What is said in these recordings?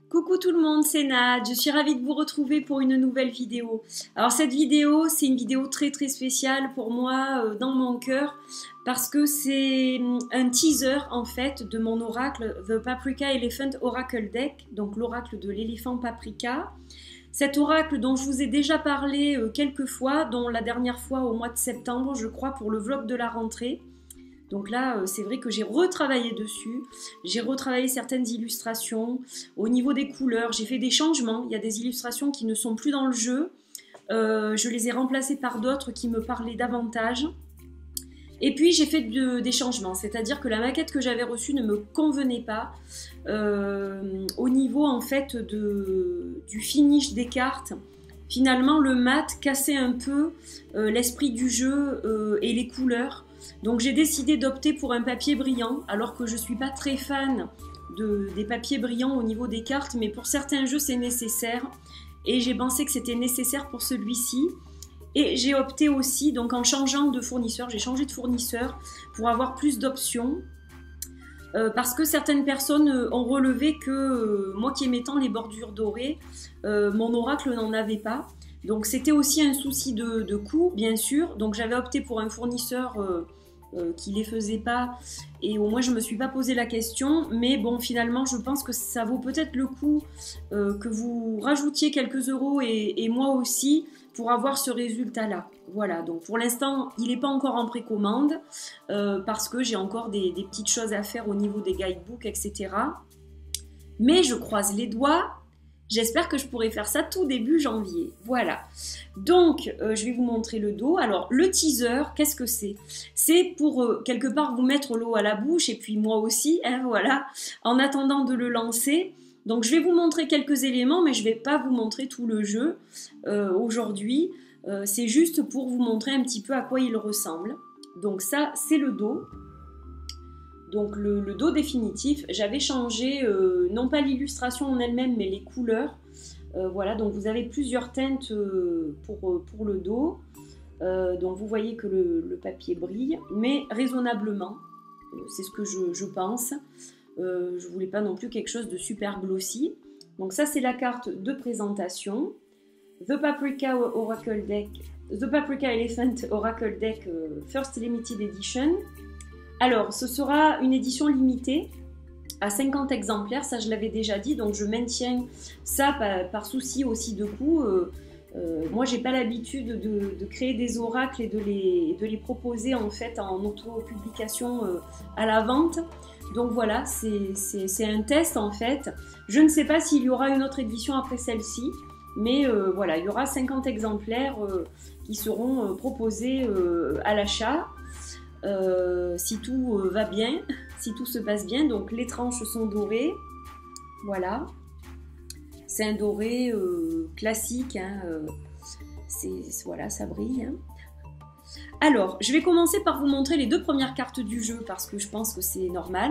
Coucou tout le monde, c'est Nad, je suis ravie de vous retrouver pour une nouvelle vidéo. Alors cette vidéo, c'est une vidéo très spéciale pour moi dans mon cœur parce que c'est un teaser en fait de mon oracle The Paprika Elephant Oracle Deck, donc l'oracle de l'éléphant paprika. Cet oracle dont je vous ai déjà parlé quelques fois, dont la dernière fois au mois de septembre, je crois, pour le vlog de la rentrée. Donc là, c'est vrai que j'ai retravaillé dessus, j'ai retravaillé certaines illustrations. Au niveau des couleurs, j'ai fait des changements. Il y a des illustrations qui ne sont plus dans le jeu. Je les ai remplacées par d'autres qui me parlaient davantage. Et puis j'ai fait des changements, c'est-à-dire que la maquette que j'avais reçue ne me convenait pas au niveau en fait du finish des cartes. Finalement, le mat cassait un peu l'esprit du jeu et les couleurs. Donc j'ai décidé d'opter pour un papier brillant, alors que je ne suis pas très fan des papiers brillants au niveau des cartes, mais pour certains jeux c'est nécessaire. Et j'ai pensé que c'était nécessaire pour celui-ci. Et j'ai opté aussi, donc en changeant de fournisseur, j'ai changé de fournisseur pour avoir plus d'options. Parce que certaines personnes ont relevé que moi qui aimais tant les bordures dorées, mon oracle n'en avait pas. Donc c'était aussi un souci de coût, bien sûr. Donc j'avais opté pour un fournisseur qui les faisait pas. Et au moins je me suis pas posé la question. Mais bon, finalement, je pense que ça vaut peut-être le coup que vous rajoutiez quelques euros et moi aussi pour avoir ce résultat-là. Voilà, donc pour l'instant, il n'est pas encore en précommande parce que j'ai encore des petites choses à faire au niveau des guidebooks, etc. Mais je croise les doigts. J'espère que je pourrai faire ça tout début janvier. Voilà. Donc, je vais vous montrer le dos. Alors, le teaser, qu'est-ce que c'est? C'est pour, quelque part, vous mettre l'eau à la bouche, et puis moi aussi, hein, voilà, en attendant de le lancer. Donc, je vais vous montrer quelques éléments, mais je ne vais pas vous montrer tout le jeu aujourd'hui. C'est juste pour vous montrer un petit peu à quoi il ressemble. Donc, ça, c'est le dos. Donc le dos définitif, j'avais changé non pas l'illustration en elle-même mais les couleurs. Voilà, donc vous avez plusieurs teintes pour le dos. Donc vous voyez que le papier brille, mais raisonnablement. C'est ce que je pense. Je ne voulais pas non plus quelque chose de super glossy. Donc ça c'est la carte de présentation. The Paprika Oracle Deck, The Paprika Elephant Oracle Deck First Limited Edition. Alors, ce sera une édition limitée à 50 exemplaires, ça je l'avais déjà dit, donc je maintiens ça par souci aussi de coût. Moi, j'ai pas l'habitude de créer des oracles et de les proposer en fait en auto-publication à la vente. Donc voilà, c'est un test en fait. Je ne sais pas s'il y aura une autre édition après celle-ci, mais voilà, il y aura 50 exemplaires qui seront proposés à l'achat. Si tout va bien, si tout se passe bien. Donc les tranches sont dorées, voilà, c'est un doré classique, hein, voilà, ça brille, hein. Alors je vais commencer par vous montrer les deux premières cartes du jeu parce que je pense que c'est normal.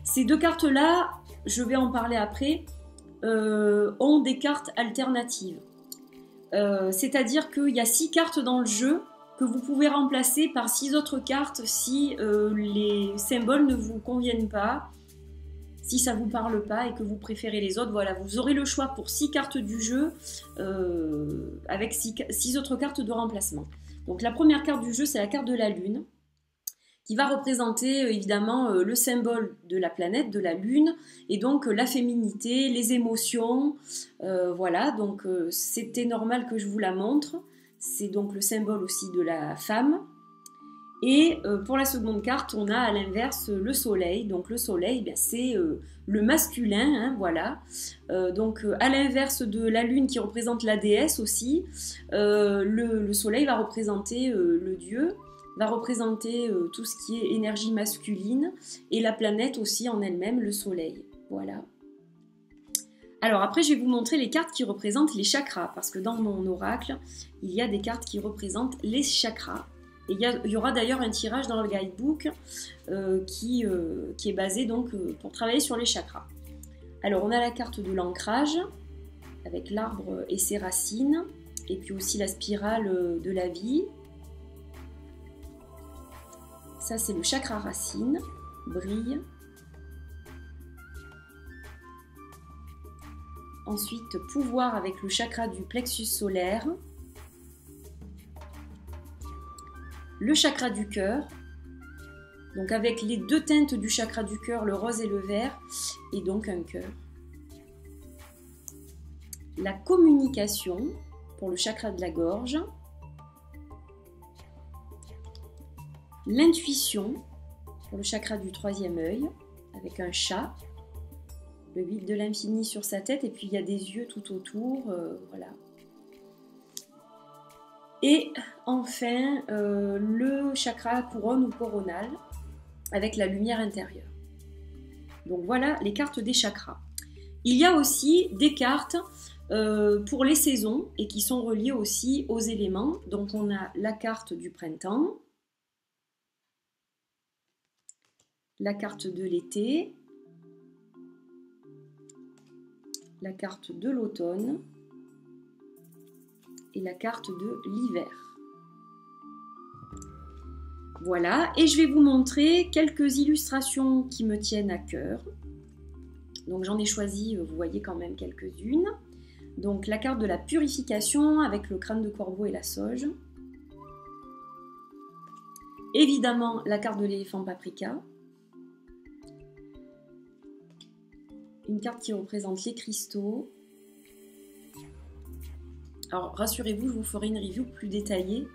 Ces deux cartes là, je vais en parler après, ont des cartes alternatives, c'est à dire qu'il y a 6 cartes dans le jeu que vous pouvez remplacer par 6 autres cartes si les symboles ne vous conviennent pas, si ça ne vous parle pas et que vous préférez les autres. Voilà, vous aurez le choix pour 6 cartes du jeu avec 6 autres cartes de remplacement. Donc la première carte du jeu, c'est la carte de la Lune, qui va représenter évidemment le symbole de la planète, de la Lune, et donc la féminité, les émotions. Voilà, donc c'était normal que je vous la montre. C'est donc le symbole aussi de la femme. Et pour la seconde carte, on a à l'inverse le soleil. Donc le soleil, eh c'est le masculin, hein, voilà. Donc à l'inverse de la lune qui représente la déesse aussi, le soleil va représenter le dieu, va représenter tout ce qui est énergie masculine, et la planète aussi en elle-même, le soleil. Voilà. Alors après, je vais vous montrer les cartes qui représentent les chakras, parce que dans mon oracle, il y a des cartes qui représentent les chakras. Et il y aura d'ailleurs un tirage dans le guidebook qui est basé donc pour travailler sur les chakras. Alors on a la carte de l'ancrage, avec l'arbre et ses racines. et puis aussi la spirale de la vie. Ça, c'est le chakra racine, brille. Ensuite, pouvoir avec le chakra du plexus solaire. Le chakra du cœur. Donc avec les deux teintes du chakra du cœur, le rose et le vert, et donc un cœur. La communication pour le chakra de la gorge. L'intuition pour le chakra du troisième œil, avec un chat. Le 8 de l'infini sur sa tête, et puis il y a des yeux tout autour, voilà. Et enfin, le chakra couronne ou coronal, avec la lumière intérieure. Donc voilà les cartes des chakras. Il y a aussi des cartes pour les saisons, et qui sont reliées aussi aux éléments. Donc on a la carte du printemps, la carte de l'été, la carte de l'automne et la carte de l'hiver. Voilà, et je vais vous montrer quelques illustrations qui me tiennent à cœur. Donc j'en ai choisi, vous voyez quand même quelques-unes. Donc la carte de la purification avec le crâne de corbeau et la sauge. Évidemment la carte de l'éléphant paprika. Une carte qui représente les cristaux. Alors rassurez-vous, je vous ferai une review plus détaillée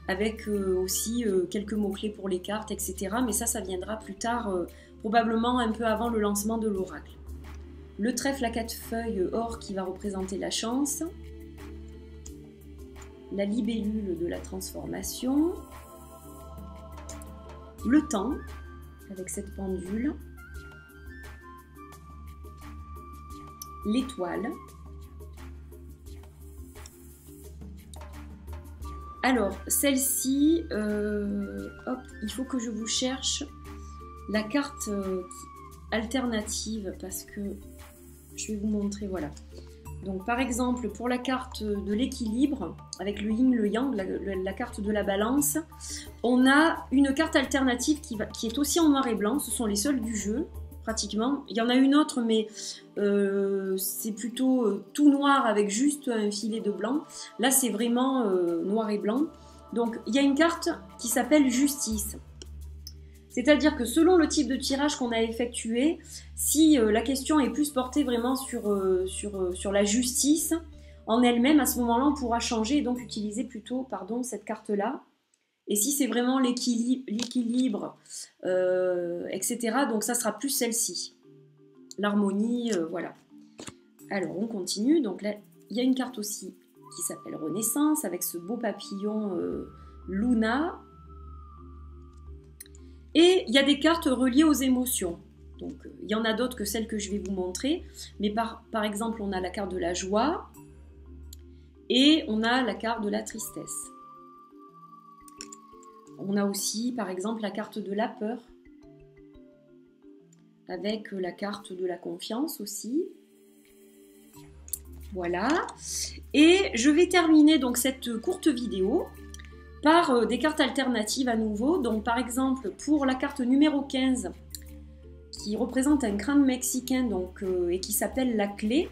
avec aussi quelques mots-clés pour les cartes, etc. Mais ça viendra plus tard, probablement un peu avant le lancement de l'oracle. Le trèfle à 4 feuilles or qui va représenter la chance. La libellule de la transformation. Le temps, avec cette pendule. L'étoile. Alors, celle-ci, il faut que je vous cherche la carte alternative parce que je vais vous montrer, voilà. Donc, par exemple, pour la carte de l'équilibre, avec le yin, le yang, la carte de la balance, on a une carte alternative qui est aussi en noir et blanc, ce sont les seuls du jeu. Pratiquement. Il y en a une autre, mais c'est plutôt tout noir avec juste un filet de blanc. Là, c'est vraiment noir et blanc. Donc, il y a une carte qui s'appelle Justice. C'est-à-dire que selon le type de tirage qu'on a effectué, si la question est plus portée vraiment sur la justice en elle-même, à ce moment-là, on pourra changer et donc utiliser plutôt cette carte-là. Et si c'est vraiment l'équilibre, etc., donc ça sera plus celle-ci. L'harmonie, voilà. Alors, on continue. Donc là, il y a une carte aussi qui s'appelle Renaissance, avec ce beau papillon Luna. Et il y a des cartes reliées aux émotions. Donc, il y en a d'autres que celles que je vais vous montrer. Mais par exemple, on a la carte de la joie et on a la carte de la tristesse. On a aussi, par exemple, la carte de la peur, avec la carte de la confiance aussi. Voilà. Et je vais terminer donc cette courte vidéo par des cartes alternatives à nouveau. Donc, par exemple, pour la carte numéro 15, qui représente un crâne mexicain donc, et qui s'appelle la clé.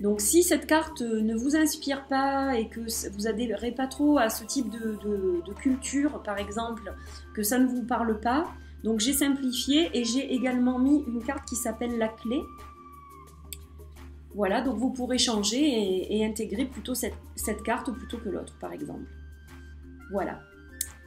Donc si cette carte ne vous inspire pas et que vous n'adhérez pas trop à ce type de culture, par exemple, que ça ne vous parle pas, donc j'ai simplifié et j'ai également mis une carte qui s'appelle la clé. Voilà, donc vous pourrez changer et intégrer plutôt cette carte plutôt que l'autre, par exemple. Voilà.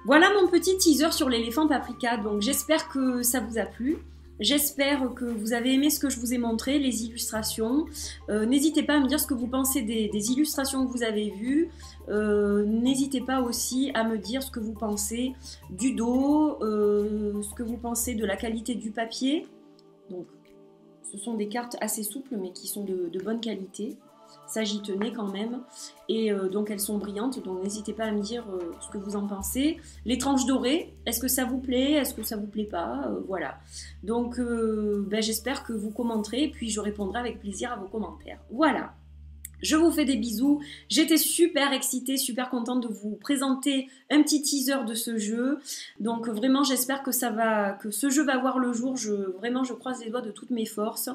Voilà mon petit teaser sur l'éléphant paprika, donc j'espère que ça vous a plu. J'espère que vous avez aimé ce que je vous ai montré, les illustrations. N'hésitez pas à me dire ce que vous pensez des illustrations que vous avez vues. N'hésitez pas aussi à me dire ce que vous pensez du dos, ce que vous pensez de la qualité du papier. Donc, ce sont des cartes assez souples mais qui sont de bonne qualité. Ça, j'y tenais quand même. Et donc, elles sont brillantes. Donc, n'hésitez pas à me dire ce que vous en pensez. Les tranches dorées, est-ce que ça vous plaît? Est-ce que ça vous plaît pas? Voilà. Donc, j'espère que vous commenterez. Et puis, je répondrai avec plaisir à vos commentaires. Voilà. Je vous fais des bisous, j'étais super excitée, super contente de vous présenter un petit teaser de ce jeu. Donc vraiment j'espère que ce jeu va voir le jour, vraiment je croise les doigts de toutes mes forces.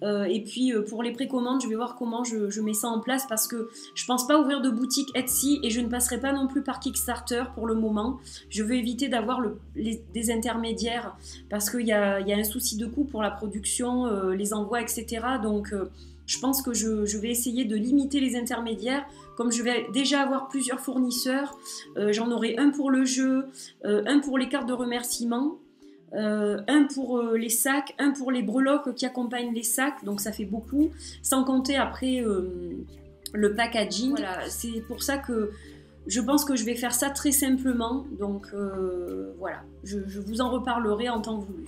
Et puis pour les précommandes, je vais voir comment je mets ça en place parce que je pense pas ouvrir de boutique Etsy et je ne passerai pas non plus par Kickstarter pour le moment. Je veux éviter d'avoir des intermédiaires parce qu'il y a un souci de coût pour la production, les envois, etc. Donc je pense que je vais essayer de limiter les intermédiaires. Comme je vais déjà avoir plusieurs fournisseurs, j'en aurai un pour le jeu, un pour les cartes de remerciement, un pour les sacs, un pour les breloques qui accompagnent les sacs, donc ça fait beaucoup, sans compter après le packaging. Voilà, c'est pour ça que je pense que je vais faire ça très simplement, donc voilà, je vous en reparlerai en temps voulu.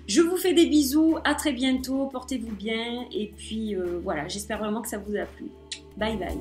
Je vous fais des bisous, à très bientôt, portez-vous bien, et puis voilà, j'espère vraiment que ça vous a plu. Bye bye.